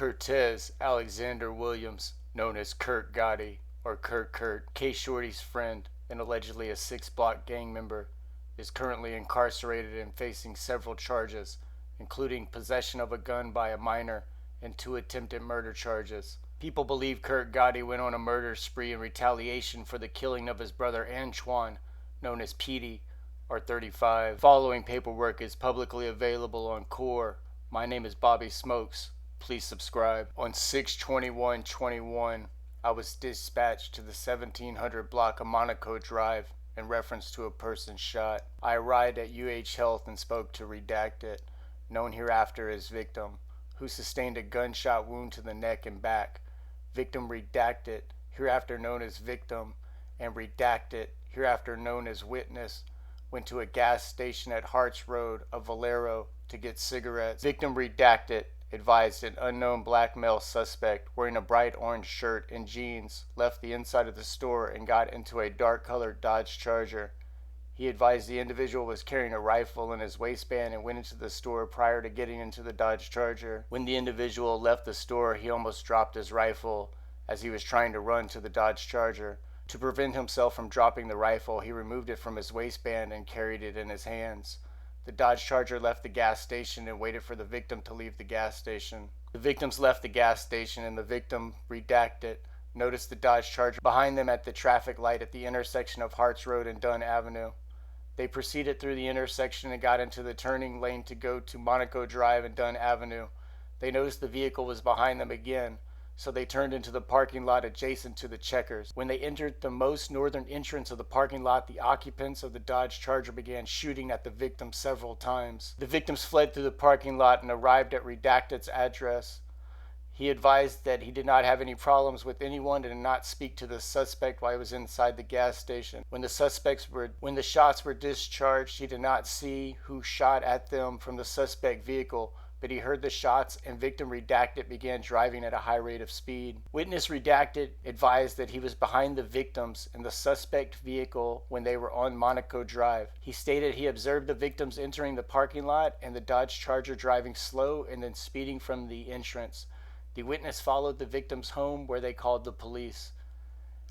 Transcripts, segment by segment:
Curtis Alexander Williams, known as Curt Gotti, or Curt, Kshordy's friend and allegedly a 6block gang member, is currently incarcerated and facing several charges, including possession of a gun by a minor and 2 attempted murder charges. People believe Curt Gotti went on a murder spree in retaliation for the killing of his brother Antoine, known as Petey, or 35. Following paperwork is publicly available on Core. My name is Bobby Smokes. Please subscribe. On 6/21/21, I was dispatched to the 1700 block of Monaco Drive in reference to a person shot. I arrived at UH Health and spoke to Redacted, known hereafter as Victim, who sustained a gunshot wound to the neck and back. Victim Redacted, hereafter known as Victim, and Redacted, hereafter known as Witness, went to a gas station at Harts Road of Valero to get cigarettes. Victim Redacted advised an unknown black male suspect wearing a bright orange shirt and jeans left the inside of the store and got into a dark-colored Dodge Charger. He advised the individual was carrying a rifle in his waistband and went into the store prior to getting into the Dodge Charger. When the individual left the store, he almost dropped his rifle as he was trying to run to the Dodge Charger. To prevent himself from dropping the rifle, he removed it from his waistband and carried it in his hands. The Dodge Charger left the gas station and waited for the victim to leave the gas station. The victims left the gas station and the victim, Redacted, noticed the Dodge Charger behind them at the traffic light at the intersection of Harts Road and Dunn Avenue. They proceeded through the intersection and got into the turning lane to go to Monaco Drive and Dunn Avenue. They noticed the vehicle was behind them again, so they turned into the parking lot adjacent to the Checkers. When they entered the most northern entrance of the parking lot, the occupants of the Dodge Charger began shooting at the victim several times. The victims fled through the parking lot and arrived at Redacted's address. He advised that he did not have any problems with anyone and did not speak to the suspect while he was inside the gas station. When the shots were discharged, he did not see who shot at them from the suspect vehicle, but he heard the shots, and Victim Redacted began driving at a high rate of speed. Witness Redacted advised that he was behind the victims in the suspect vehicle when they were on Monaco Drive. He stated he observed the victims entering the parking lot and the Dodge Charger driving slow and then speeding from the entrance. The witness followed the victims home, where they called the police.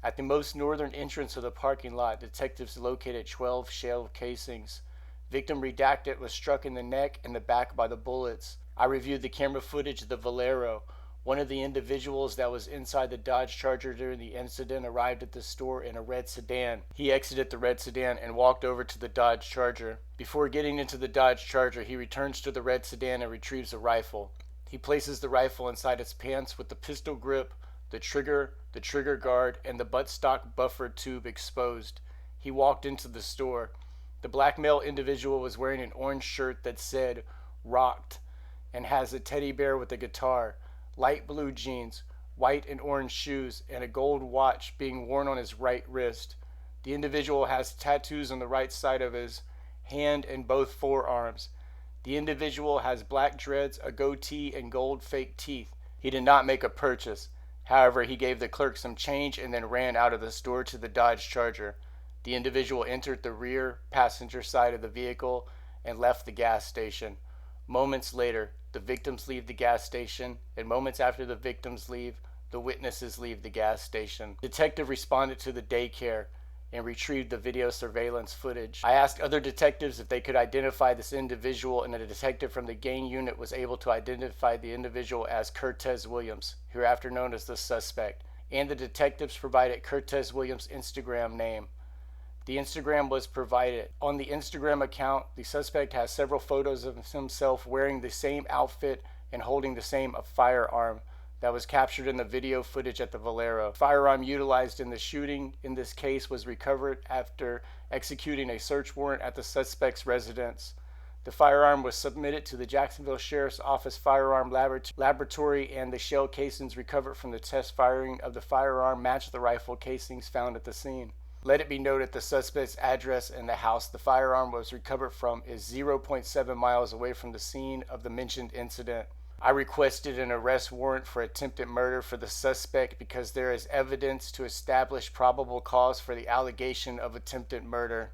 At the most northern entrance of the parking lot, detectives located 12 shell casings. Victim Redacted was struck in the neck and the back by the bullets. I reviewed the camera footage of the Valero. One of the individuals that was inside the Dodge Charger during the incident arrived at the store in a red sedan. He exited the red sedan and walked over to the Dodge Charger. Before getting into the Dodge Charger, he returns to the red sedan and retrieves a rifle. He places the rifle inside its pants with the pistol grip, the trigger guard, and the buttstock buffer tube exposed. He walked into the store. The black male individual was wearing an orange shirt that said "Rocked" and has a teddy bear with a guitar, light blue jeans, white and orange shoes, and a gold watch being worn on his right wrist. The individual has tattoos on the right side of his hand and both forearms. The individual has black dreads, a goatee, and gold fake teeth. He did not make a purchase. However, he gave the clerk some change and then ran out of the store to the Dodge Charger. The individual entered the rear passenger side of the vehicle and left the gas station. Moments later, the victims leave the gas station, and moments after the victims leave, the witnesses leave the gas station. Detective responded to the daycare and retrieved the video surveillance footage. I asked other detectives if they could identify this individual, and a detective from the gang unit was able to identify the individual as Curtis Williams, hereafter known as the suspect, and the detectives provided Curtis Williams' Instagram name. The Instagram was provided. On the Instagram account, the suspect has several photos of himself wearing the same outfit and holding the same firearm that was captured in the video footage at the Valero. The firearm utilized in the shooting in this case was recovered after executing a search warrant at the suspect's residence. The firearm was submitted to the Jacksonville Sheriff's Office Firearm Laboratory, and the shell casings recovered from the test firing of the firearm matched the rifle casings found at the scene. Let it be noted the suspect's address and the house the firearm was recovered from is 0.7 miles away from the scene of the mentioned incident. I requested an arrest warrant for attempted murder for the suspect because there is evidence to establish probable cause for the allegation of attempted murder.